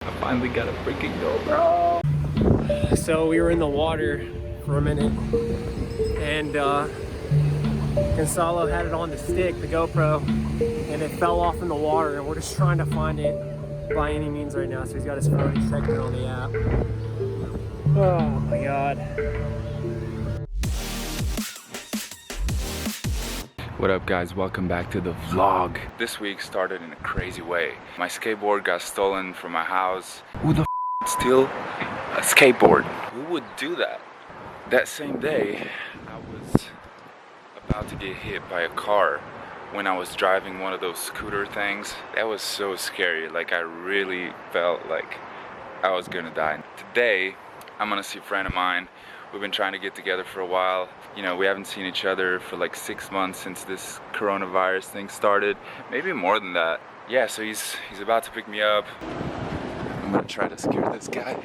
I finally got a freaking GoPro. So we were in the water for a minute, and Gonzalo had it on the stick, the GoPro, and it fell off in the water, and we're just trying to find it by any means right now. So he's got his phone, he's checking it on the app. Oh my god. What up guys, welcome back to the vlog. This week started in a crazy way. My skateboard got stolen from my house. Who the f would steal a skateboard? Who would do that? That same day, I was about to get hit by a car when I was driving one of those scooter things. That was so scary. Like, I really felt like I was gonna die. Today, I'm gonna see a friend of mine. We've been trying to get together for a while. You know, we haven't seen each other for like 6 months since this coronavirus thing started. Maybe more than that. Yeah, so he's about to pick me up. I'm gonna try to scare this guy.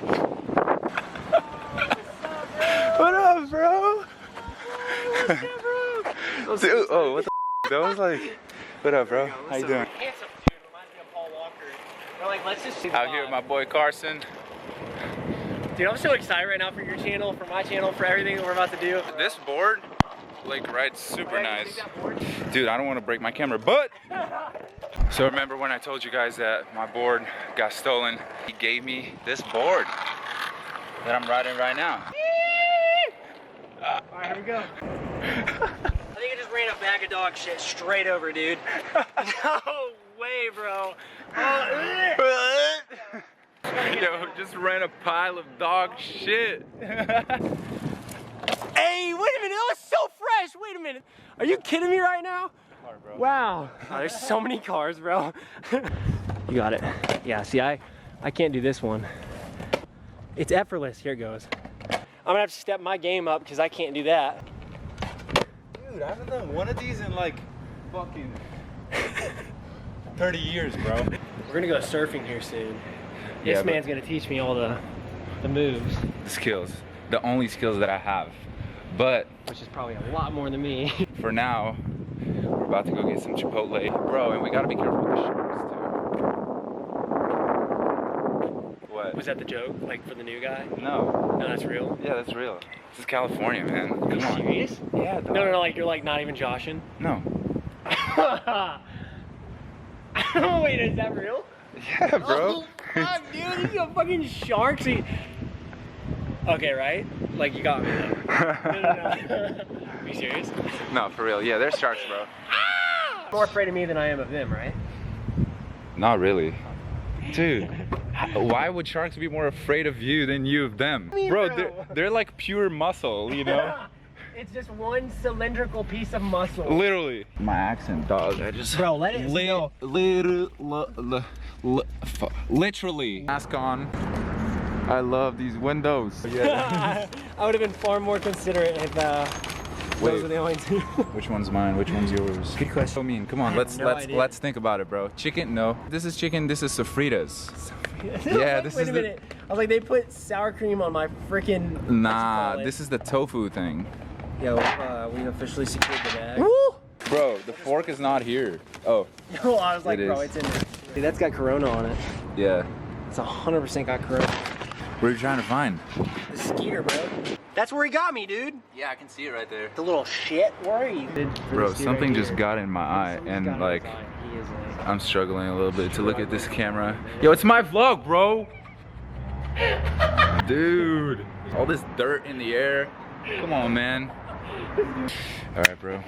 What up, bro? Dude, oh, what the f? That was like, what up, bro? How you doing? Handsome dude, reminds me of Paul Walker. We're like, let's just Out here with my boy Carson. Dude, I'm so excited right now for your channel, for my channel, for everything that we're about to do. This board, like, rides super nice. Dude, I don't want to break my camera, but... So remember when I told you guys that my board got stolen? He gave me this board that I'm riding right now. Alright, here we go. I think I just ran a bag of dog shit straight over, dude. No way, bro. Oh, Yo, just ran a pile of dog shit. Hey, wait a minute, that was so fresh. Wait a minute. Are you kidding me right now? Car, bro. Wow. Oh, there's so many cars, bro. You got it. Yeah, see, I can't do this one. It's effortless. Here it goes. I'm gonna have to step my game up because I can't do that. Dude, I haven't done one of these in like fucking 30 years, bro. We're gonna go surfing here soon. Yeah, This man's gonna teach me all the moves. The skills. The only skills that I have. But Which is probably a lot more than me. for now, we're about to go get some Chipotle. Bro, and we gotta be careful with the sharks too. What? Was that the joke? Like for the new guy? No. No, that's real. Yeah, that's real. This is California, man. Are you Come on. serious? Yeah, dog. No, like you're like not even joshing. No. Wait, is that real? Yeah, bro. Oh, fuck, dude, these are fucking sharks. Okay, right? Like you got me. No. Are you serious? No, for real. Yeah, they're sharks, bro. More afraid of me than I am of them, right? Not really. Dude, why would sharks be more afraid of you than you of them? Bro, they're like pure muscle, you know? It's just one cylindrical piece of muscle. Literally. My accent, dog. I just... Bro, let it go. Literally. Mask on. I love these windows. Yeah. I would have been far more considerate if those were the only two. Which one's mine? Which one's yours? Good question. I mean, come on, let's think about it, bro. Chicken? No. This is chicken. This is sofritas. Yeah, this Wait is a minute. I was like, they put sour cream on my freaking. Nah, this is the tofu thing. Yo, we officially secured the bag. Woo! Bro, the fork is not here. Oh. Oh, I was like, It bro, is. it's in there. Dude, that's got Corona on it. Yeah. It's 100% got Corona. What are you trying to find? The skeeter, bro. That's where he got me, dude. Yeah, I can see it right there. The little shit. Where are you? Bro, something just got in my eye, and like, I'm struggling a little bit to look at this camera. Yo, it's my vlog, bro. Dude, all this dirt in the air. Come on, man. All right, bro.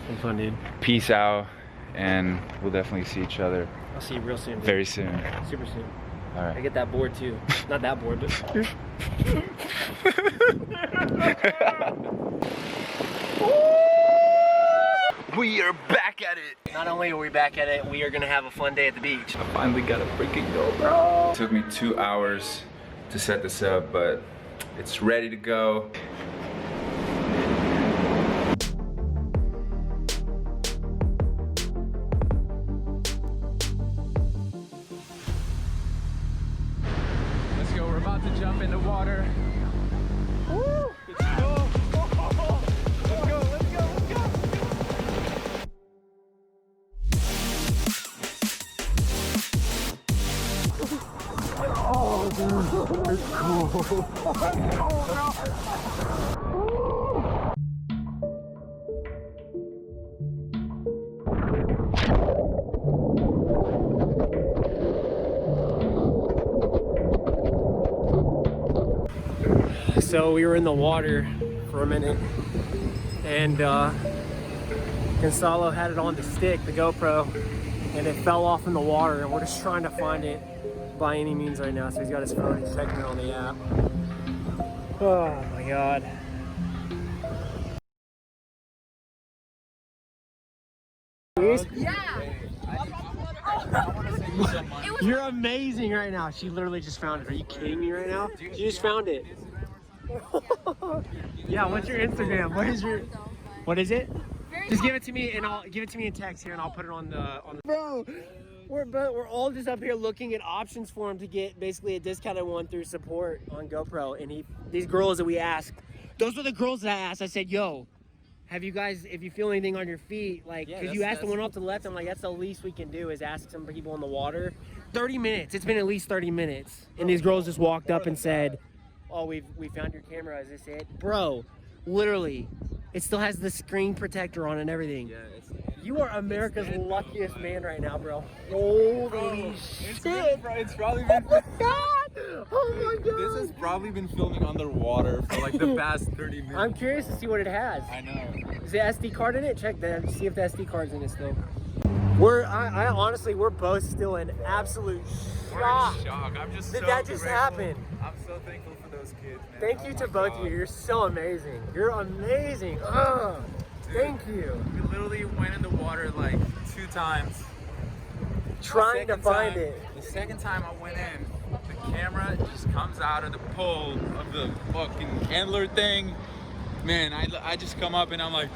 Been fun, dude. Peace out, and we'll definitely see each other I'll see you real soon. Dude. very soon. Super soon. All I right. get that board too. Not that board, but. We are back at it. Not only are we back at it, we are gonna have a fun day at the beach. I finally got a freaking GoPro. It took me 2 hours to set this up, but it's ready to go. Let's go, we're about to jump in the water. Woo! Let's go. Let's go, let's go, let's go. Oh, dude, it's cool. So we were in the water for a minute, and Gonzalo had it on the stick, the GoPro, and it fell off in the water, and we're just trying to find it by any means right now. So he's got his phone, he's checking it on the app. Oh my God. Yeah. You're amazing right now. She literally just found it. Are you kidding me right now? She just found it. Yeah, what's your Instagram? What is it? Just give it to me and I'll give it to me in text here and I'll put it on the Bro, we're all just up here looking at options for him to get basically a discounted one through support on GoPro, and these girls that we asked, those were the girls that I asked. I said, yo, have you guys, if you feel anything on your feet, like, because you asked the one off to the left, I'm like, that's the least we can do is ask some people in the water. 30 minutes, it's been at least 30 minutes. And these girls just walked up and said, oh, we found your camera, is this it? Bro, literally, it still has the screen protector on and everything. Yeah, you are America's luckiest man right now, bro. Holy shit. It's probably been... Oh my God! Oh my God! This has probably been filming underwater for like the past 30 minutes. I'm curious to see what it has. I know. Is the SD card in it? Check that. See if the SD card's in it still. I honestly, we're both still in absolute shock. We're in shock. I'm just so that just happened. I'm so thankful for those kids, man. Thank you to both of you. You're so amazing. You're amazing. Ugh. Thank you. We literally went in the water like 2 times. Trying to find it. The second time I went in, the camera just comes out of the pole of the fucking handler thing. Man, I just come up and I'm like...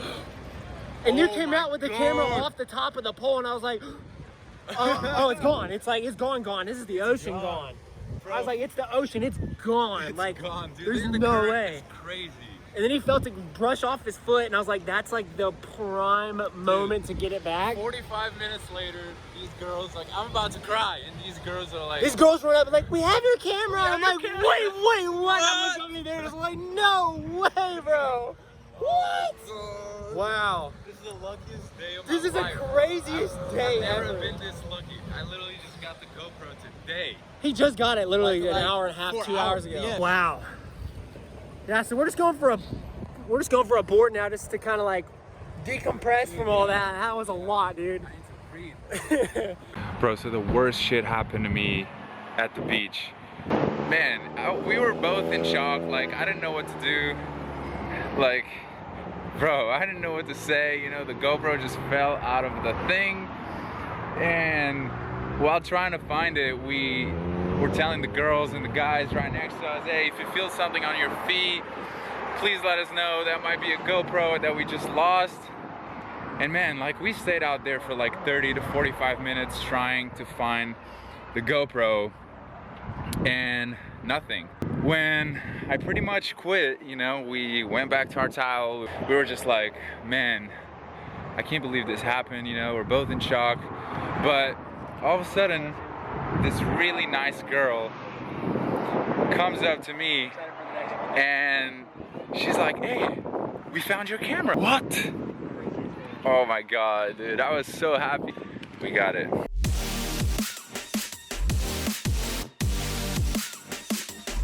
And you came out with the camera off the top of the pole, and I was like, oh, it's gone. It's like, it's gone. This is the ocean gone. Bro. I was like, it's the ocean, it's gone. It's like, gone, dude. There's no way. It's crazy. And then he felt it brush off his foot, and I was like, that's like the prime moment to get it back. 45 minutes later, these girls, like, I'm about to cry, and these girls are like... These girls were up like, we have your camera. I'm like, wait, what? I'm looking there, just like, no way, bro. What? Wow. This is the luckiest day of my life. This is the craziest day I've ever. never been this lucky. I literally just got the GoPro today. He just got it literally Like an hour and a half, 2 hours ago. Yeah. Wow. Yeah, so we're just going for a board now, just to kind of like decompress from all that. That was a lot, dude. I need to breathe. Bro, so the worst shit happened to me at the beach. Man, we were both in shock. Like, I didn't know what to do. Like, bro, I didn't know what to say. You know, the GoPro just fell out of the thing. And while trying to find it, we were telling the girls and the guys right next to us, hey, if you feel something on your feet, please let us know. That might be a GoPro that we just lost. And man, like, we stayed out there for like 30 to 45 minutes trying to find the GoPro, and nothing. When I pretty much quit, you know, we went back to our towel. We were just like, man, I can't believe this happened, you know, we're both in shock. But all of a sudden, this really nice girl comes up to me and she's like, hey, we found your camera. What? Oh my God, dude, I was so happy. We got it.